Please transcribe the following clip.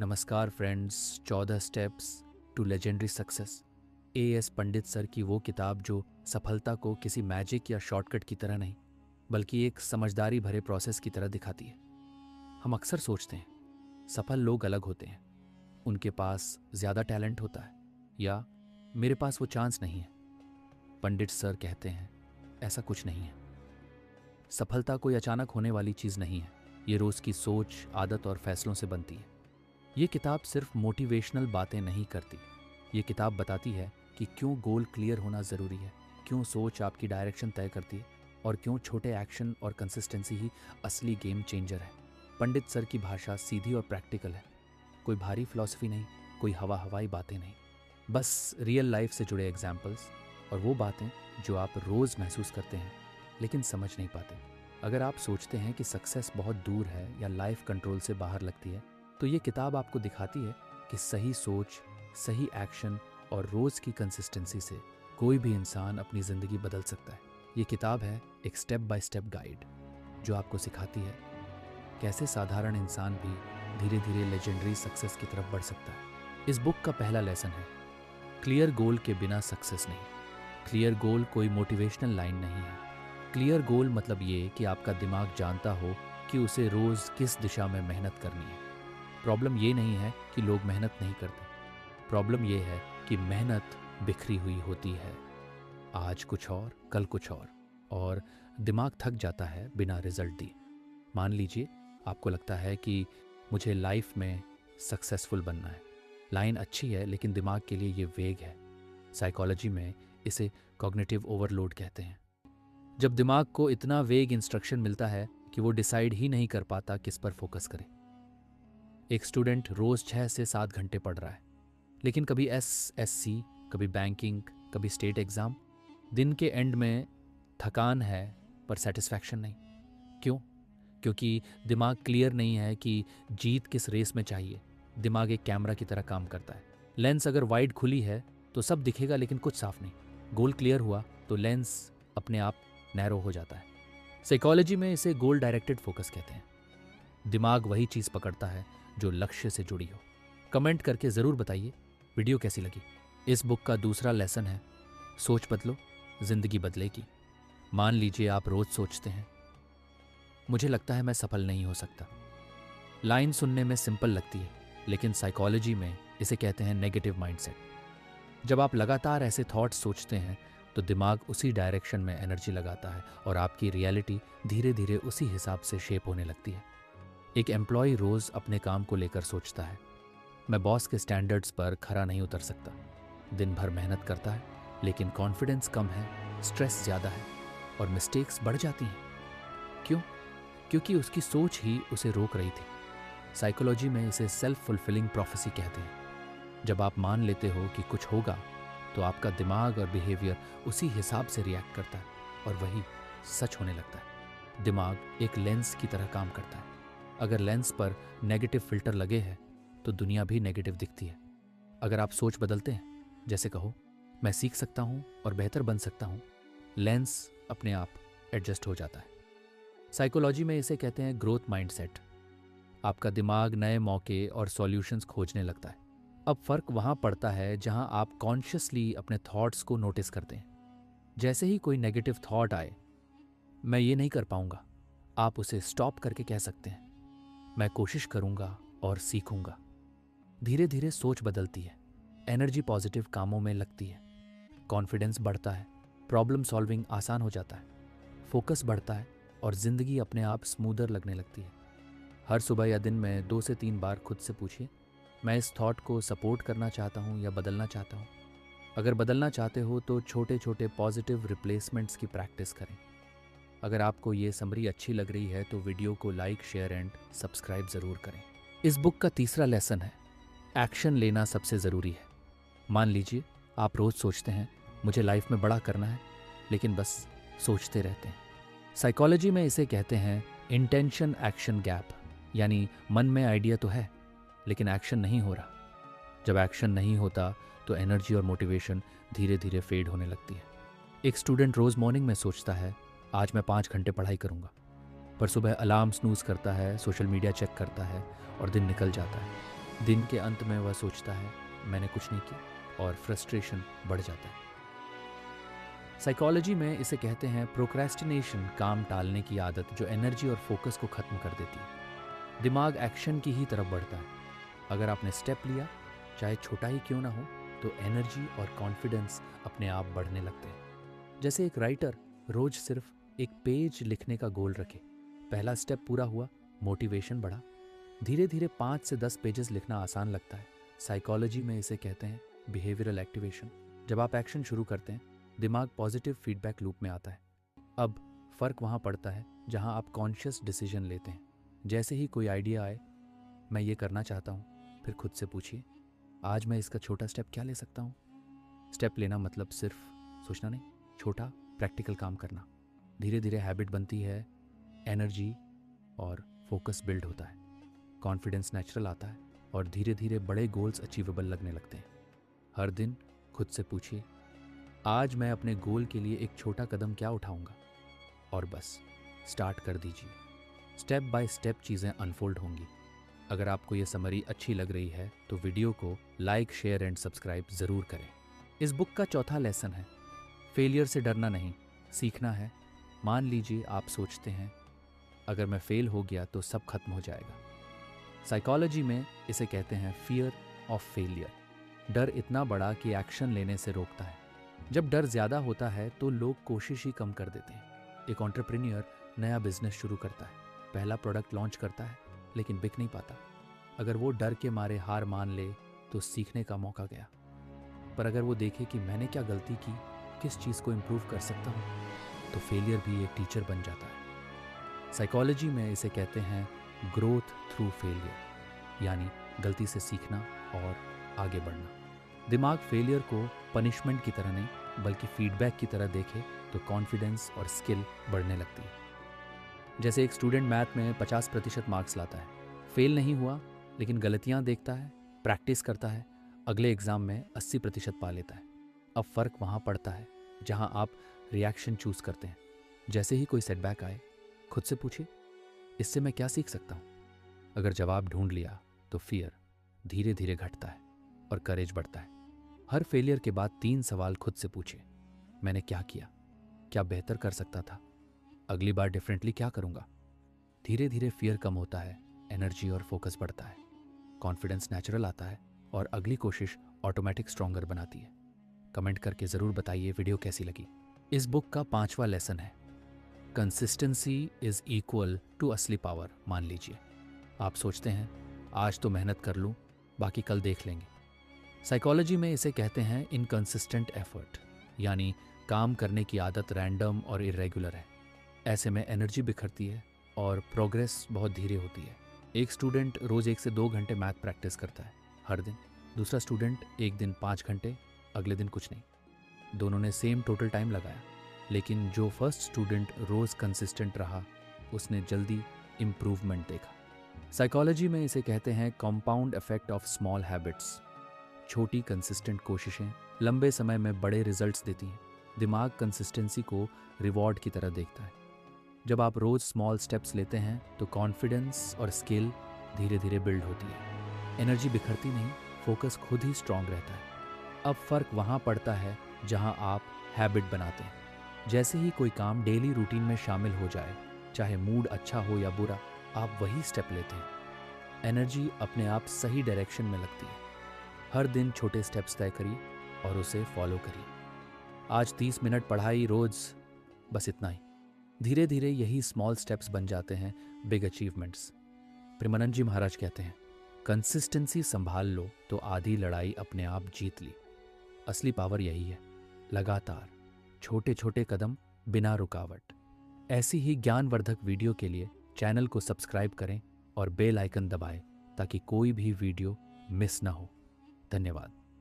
नमस्कार friends, 14 steps to legendary success. A S Pandit sir की वो किताब जो सफलता को किसी मैजिक या शॉर्टकट की तरह नहीं बल्कि एक समझदारी भरे प्रोसेस की तरह दिखाती है। हम अक्सर सोचते हैं सफल लोग अलग होते हैं, उनके पास ज़्यादा टैलेंट होता है या मेरे पास वो चांस नहीं है। पंडित सर कहते हैं ऐसा कुछ नहीं है। सफलता कोई अचानक होने वाली चीज़ नहीं है, ये रोज़ की सोच, आदत और फैसलों से बनती है। ये किताब सिर्फ मोटिवेशनल बातें नहीं करती, ये किताब बताती है कि क्यों गोल क्लियर होना ज़रूरी है, क्यों सोच आपकी डायरेक्शन तय करती है और क्यों छोटे एक्शन और कंसिस्टेंसी ही असली गेम चेंजर है। पंडित सर की भाषा सीधी और प्रैक्टिकल है, कोई भारी फिलॉसफी नहीं, कोई हवाई बातें नहीं, बस रियल लाइफ से जुड़े एग्जाम्पल्स और वो बातें जो आप रोज़ महसूस करते हैं लेकिन समझ नहीं पाते। अगर आप सोचते हैं कि सक्सेस बहुत दूर है या लाइफ कंट्रोल से बाहर लगती है, तो ये किताब आपको दिखाती है कि सही सोच, सही एक्शन और रोज़ की कंसिस्टेंसी से कोई भी इंसान अपनी ज़िंदगी बदल सकता है। ये किताब है एक स्टेप बाय स्टेप गाइड जो आपको सिखाती है कैसे साधारण इंसान भी धीरे धीरे लेजेंडरी सक्सेस की तरफ बढ़ सकता है। इस बुक का पहला लेसन है क्लियर गोल के बिना सक्सेस नहीं। क्लियर गोल कोई मोटिवेशनल लाइन नहीं है। क्लियर गोल मतलब ये कि आपका दिमाग जानता हो कि उसे रोज़ किस दिशा में मेहनत करनी है। प्रॉब्लम ये नहीं है कि लोग मेहनत नहीं करते, प्रॉब्लम ये है कि मेहनत बिखरी हुई होती है, आज कुछ और कल कुछ और दिमाग थक जाता है बिना रिजल्ट दिए। मान लीजिए आपको लगता है कि मुझे लाइफ में सक्सेसफुल बनना है। लाइन अच्छी है लेकिन दिमाग के लिए ये वेग है। साइकोलॉजी में इसे कॉग्निटिव ओवरलोड कहते हैं। जब दिमाग को इतना वेग इंस्ट्रक्शन मिलता है कि वो डिसाइड ही नहीं कर पाता किस पर फोकस करे। एक स्टूडेंट रोज 6 से 7 घंटे पढ़ रहा है, लेकिन कभी एसएससी, कभी बैंकिंग, कभी स्टेट एग्जाम। दिन के एंड में थकान है पर सेटिस्फैक्शन नहीं। क्यों? क्योंकि दिमाग क्लियर नहीं है कि जीत किस रेस में चाहिए। दिमाग एक कैमरा की तरह काम करता है। लेंस अगर वाइड खुली है तो सब दिखेगा लेकिन कुछ साफ नहीं। गोल क्लियर हुआ तो लेंस अपने आप नैरो हो जाता है। साइकोलॉजी में इसे गोल डायरेक्टेड फोकस कहते हैं। दिमाग वही चीज़ पकड़ता है जो लक्ष्य से जुड़ी हो। कमेंट करके ज़रूर बताइए वीडियो कैसी लगी। इस बुक का दूसरा लेसन है सोच बदलो, जिंदगी बदलेगी। मान लीजिए आप रोज सोचते हैं मुझे लगता है मैं सफल नहीं हो सकता। लाइन सुनने में सिंपल लगती है लेकिन साइकोलॉजी में इसे कहते हैं नेगेटिव माइंडसेट। जब आप लगातार ऐसे थॉट्स सोचते हैं तो दिमाग उसी डायरेक्शन में एनर्जी लगाता है और आपकी रियलिटी धीरे धीरे उसी हिसाब से शेप होने लगती है। एक एम्प्लॉय रोज अपने काम को लेकर सोचता है मैं बॉस के स्टैंडर्ड्स पर खरा नहीं उतर सकता। दिन भर मेहनत करता है लेकिन कॉन्फिडेंस कम है, स्ट्रेस ज़्यादा है और मिस्टेक्स बढ़ जाती हैं। क्यों? क्योंकि उसकी सोच ही उसे रोक रही थी। साइकोलॉजी में इसे सेल्फ फुलफिलिंग प्रोफेसी कहते हैं। जब आप मान लेते हो कि कुछ होगा तो आपका दिमाग और बिहेवियर उसी हिसाब से रिएक्ट करता है और वही सच होने लगता है। दिमाग एक लेंस की तरह काम करता है। अगर लेंस पर नेगेटिव फिल्टर लगे हैं तो दुनिया भी नेगेटिव दिखती है। अगर आप सोच बदलते हैं, जैसे कहो मैं सीख सकता हूँ और बेहतर बन सकता हूँ, लेंस अपने आप एडजस्ट हो जाता है। साइकोलॉजी में इसे कहते हैं ग्रोथ माइंडसेट। आपका दिमाग नए मौके और सॉल्यूशंस खोजने लगता है। अब फर्क वहाँ पड़ता है जहाँ आप कॉन्शियसली अपने थॉट्स को नोटिस करते हैं। जैसे ही कोई नेगेटिव थॉट आए, मैं ये नहीं कर पाऊंगा, आप उसे स्टॉप करके कह सकते हैं मैं कोशिश करूंगा और सीखूंगा। धीरे धीरे सोच बदलती है, एनर्जी पॉजिटिव कामों में लगती है, कॉन्फिडेंस बढ़ता है, प्रॉब्लम सॉल्विंग आसान हो जाता है, फोकस बढ़ता है और जिंदगी अपने आप स्मूदर लगने लगती है। हर सुबह या दिन में 2 से 3 बार खुद से पूछिए मैं इस थॉट को सपोर्ट करना चाहता हूँ या बदलना चाहता हूँ। अगर बदलना चाहते हो तो छोटे छोटे पॉजिटिव रिप्लेसमेंट्स की प्रैक्टिस करें। अगर आपको ये समरी अच्छी लग रही है तो वीडियो को लाइक, शेयर एंड सब्सक्राइब ज़रूर करें। इस बुक का तीसरा लेसन है एक्शन लेना सबसे ज़रूरी है। मान लीजिए आप रोज़ सोचते हैं मुझे लाइफ में बड़ा करना है लेकिन बस सोचते रहते हैं। साइकोलॉजी में इसे कहते हैं इंटेंशन एक्शन गैप, यानी मन में आइडिया तो है लेकिन एक्शन नहीं हो रहा। जब एक्शन नहीं होता तो एनर्जी और मोटिवेशन धीरे धीरे फेड होने लगती है। एक स्टूडेंट रोज़ मॉर्निंग में सोचता है आज मैं 5 घंटे पढ़ाई करूंगा, पर सुबह अलार्म स्नूज करता है, सोशल मीडिया चेक करता है और दिन निकल जाता है। दिन के अंत में वह सोचता है मैंने कुछ नहीं किया और फ्रस्ट्रेशन बढ़ जाता है। साइकोलॉजी में इसे कहते हैं प्रोक्रेस्टिनेशन, काम टालने की आदत जो एनर्जी और फोकस को खत्म कर देती है। दिमाग एक्शन की ही तरफ बढ़ता है। अगर आपने स्टेप लिया, चाहे छोटा ही क्यों ना हो, तो एनर्जी और कॉन्फिडेंस अपने आप बढ़ने लगते हैं। जैसे एक राइटर रोज सिर्फ एक पेज लिखने का गोल रखे, पहला स्टेप पूरा हुआ, मोटिवेशन बढ़ा, धीरे धीरे 5 से 10 पेजेस लिखना आसान लगता है। साइकोलॉजी में इसे कहते हैं बिहेवियरल एक्टिवेशन। जब आप एक्शन शुरू करते हैं, दिमाग पॉजिटिव फीडबैक लूप में आता है। अब फर्क वहाँ पड़ता है जहाँ आप कॉन्शियस डिसीजन लेते हैं। जैसे ही कोई आइडिया आए, मैं ये करना चाहता हूँ, फिर खुद से पूछिए आज मैं इसका छोटा स्टेप क्या ले सकता हूँ। स्टेप लेना मतलब सिर्फ सोचना नहीं, छोटा प्रैक्टिकल काम करना। धीरे धीरे हैबिट बनती है, एनर्जी और फोकस बिल्ड होता है, कॉन्फिडेंस नेचुरल आता है और धीरे धीरे बड़े गोल्स अचीवेबल लगने लगते हैं। हर दिन खुद से पूछिए आज मैं अपने गोल के लिए एक छोटा कदम क्या उठाऊंगा, और बस स्टार्ट कर दीजिए। स्टेप बाय स्टेप चीज़ें अनफोल्ड होंगी। अगर आपको ये समरी अच्छी लग रही है तो वीडियो को लाइक, शेयर एंड सब्सक्राइब ज़रूर करें। इस बुक का चौथा लेसन है फेलियर से डरना नहीं, सीखना है। मान लीजिए आप सोचते हैं अगर मैं फेल हो गया तो सब खत्म हो जाएगा। साइकोलॉजी में इसे कहते हैं फियर ऑफ फेलियर। डर इतना बड़ा कि एक्शन लेने से रोकता है। जब डर ज़्यादा होता है तो लोग कोशिश ही कम कर देते हैं। एक एंटरप्रेन्योर नया बिजनेस शुरू करता है, पहला प्रोडक्ट लॉन्च करता है लेकिन बिक नहीं पाता। अगर वो डर के मारे हार मान ले तो सीखने का मौका गया। पर अगर वो देखे कि मैंने क्या गलती की, किस चीज़ को इम्प्रूव कर सकता हूँ, तो फेलियर भी एक टीचर बन जाता है। साइकोलॉजी में इसे कहते हैं ग्रोथ थ्रू फेलियर, यानी गलती से सीखना और आगे बढ़ना। दिमाग फेलियर को पनिशमेंट की तरह नहीं बल्कि फीडबैक की तरह देखे तो कॉन्फिडेंस और स्किल बढ़ने लगती है। जैसे एक स्टूडेंट मैथ में 50% मार्क्स लाता है, फेल नहीं हुआ लेकिन गलतियां देखता है, प्रैक्टिस करता है, अगले एग्जाम में 80% पा लेता है। अब फर्क वहाँ पड़ता है जहाँ आप रिएक्शन चूज करते हैं। जैसे ही कोई सेटबैक आए, खुद से पूछिए इससे मैं क्या सीख सकता हूँ। अगर जवाब ढूंढ लिया तो फियर धीरे धीरे घटता है और करेज बढ़ता है। हर फेलियर के बाद 3 सवाल खुद से पूछिए, मैंने क्या किया, क्या बेहतर कर सकता था, अगली बार डिफरेंटली क्या करूंगा। धीरे धीरे फियर कम होता है, एनर्जी और फोकस बढ़ता है, कॉन्फिडेंस नेचुरल आता है और अगली कोशिश ऑटोमेटिक स्ट्रॉन्गर बनाती है। कमेंट करके ज़रूर बताइए वीडियो कैसी लगी। इस बुक का 5वां लेसन है कंसिस्टेंसी इज इक्वल टू असली पावर। मान लीजिए आप सोचते हैं आज तो मेहनत कर लूँ, बाकी कल देख लेंगे। साइकोलॉजी में इसे कहते हैं इनकंसिस्टेंट एफर्ट, यानी काम करने की आदत रैंडम और इरेगुलर है। ऐसे में एनर्जी बिखरती है और प्रोग्रेस बहुत धीरे होती है। एक स्टूडेंट रोज़ 1 से 2 घंटे मैथ प्रैक्टिस करता है हर दिन, दूसरा स्टूडेंट एक दिन 5 घंटे, अगले दिन कुछ नहीं। दोनों ने सेम टोटल टाइम लगाया, लेकिन जो फर्स्ट स्टूडेंट रोज़ कंसिस्टेंट रहा उसने जल्दी इम्प्रूवमेंट देखा। साइकोलॉजी में इसे कहते हैं compound effect of small habits. छोटी कंसिस्टेंट कोशिशें लंबे समय में बड़े रिजल्ट्स देती हैं। दिमाग कंसिस्टेंसी को रिवॉर्ड की तरह देखता है। जब आप रोज़ स्मॉल स्टेप्स लेते हैं तो कॉन्फिडेंस और स्किल धीरे धीरे बिल्ड होती है। एनर्जी बिखरती नहीं, फोकस खुद ही स्ट्रांग रहता है। अब फर्क वहाँ पड़ता है जहाँ आप हैबिट बनाते हैं। जैसे ही कोई काम डेली रूटीन में शामिल हो जाए, चाहे मूड अच्छा हो या बुरा, आप वही स्टेप लेते हैं। एनर्जी अपने आप सही डायरेक्शन में लगती है। हर दिन छोटे स्टेप्स तय करिए और उसे फॉलो करिए। आज 30 मिनट पढ़ाई रोज, बस इतना ही। धीरे धीरे यही स्मॉल स्टेप्स बन जाते हैं बिग अचीवमेंट्स। प्रेमानंद जी महाराज कहते हैं कंसिस्टेंसी संभाल लो तो आधी लड़ाई अपने आप जीत ली। असली पावर यही है, लगातार छोटे छोटे कदम बिना रुकावट। ऐसी ही ज्ञानवर्धक वीडियो के लिए चैनल को सब्सक्राइब करें और बेल आइकन दबाएं ताकि कोई भी वीडियो मिस ना हो। धन्यवाद।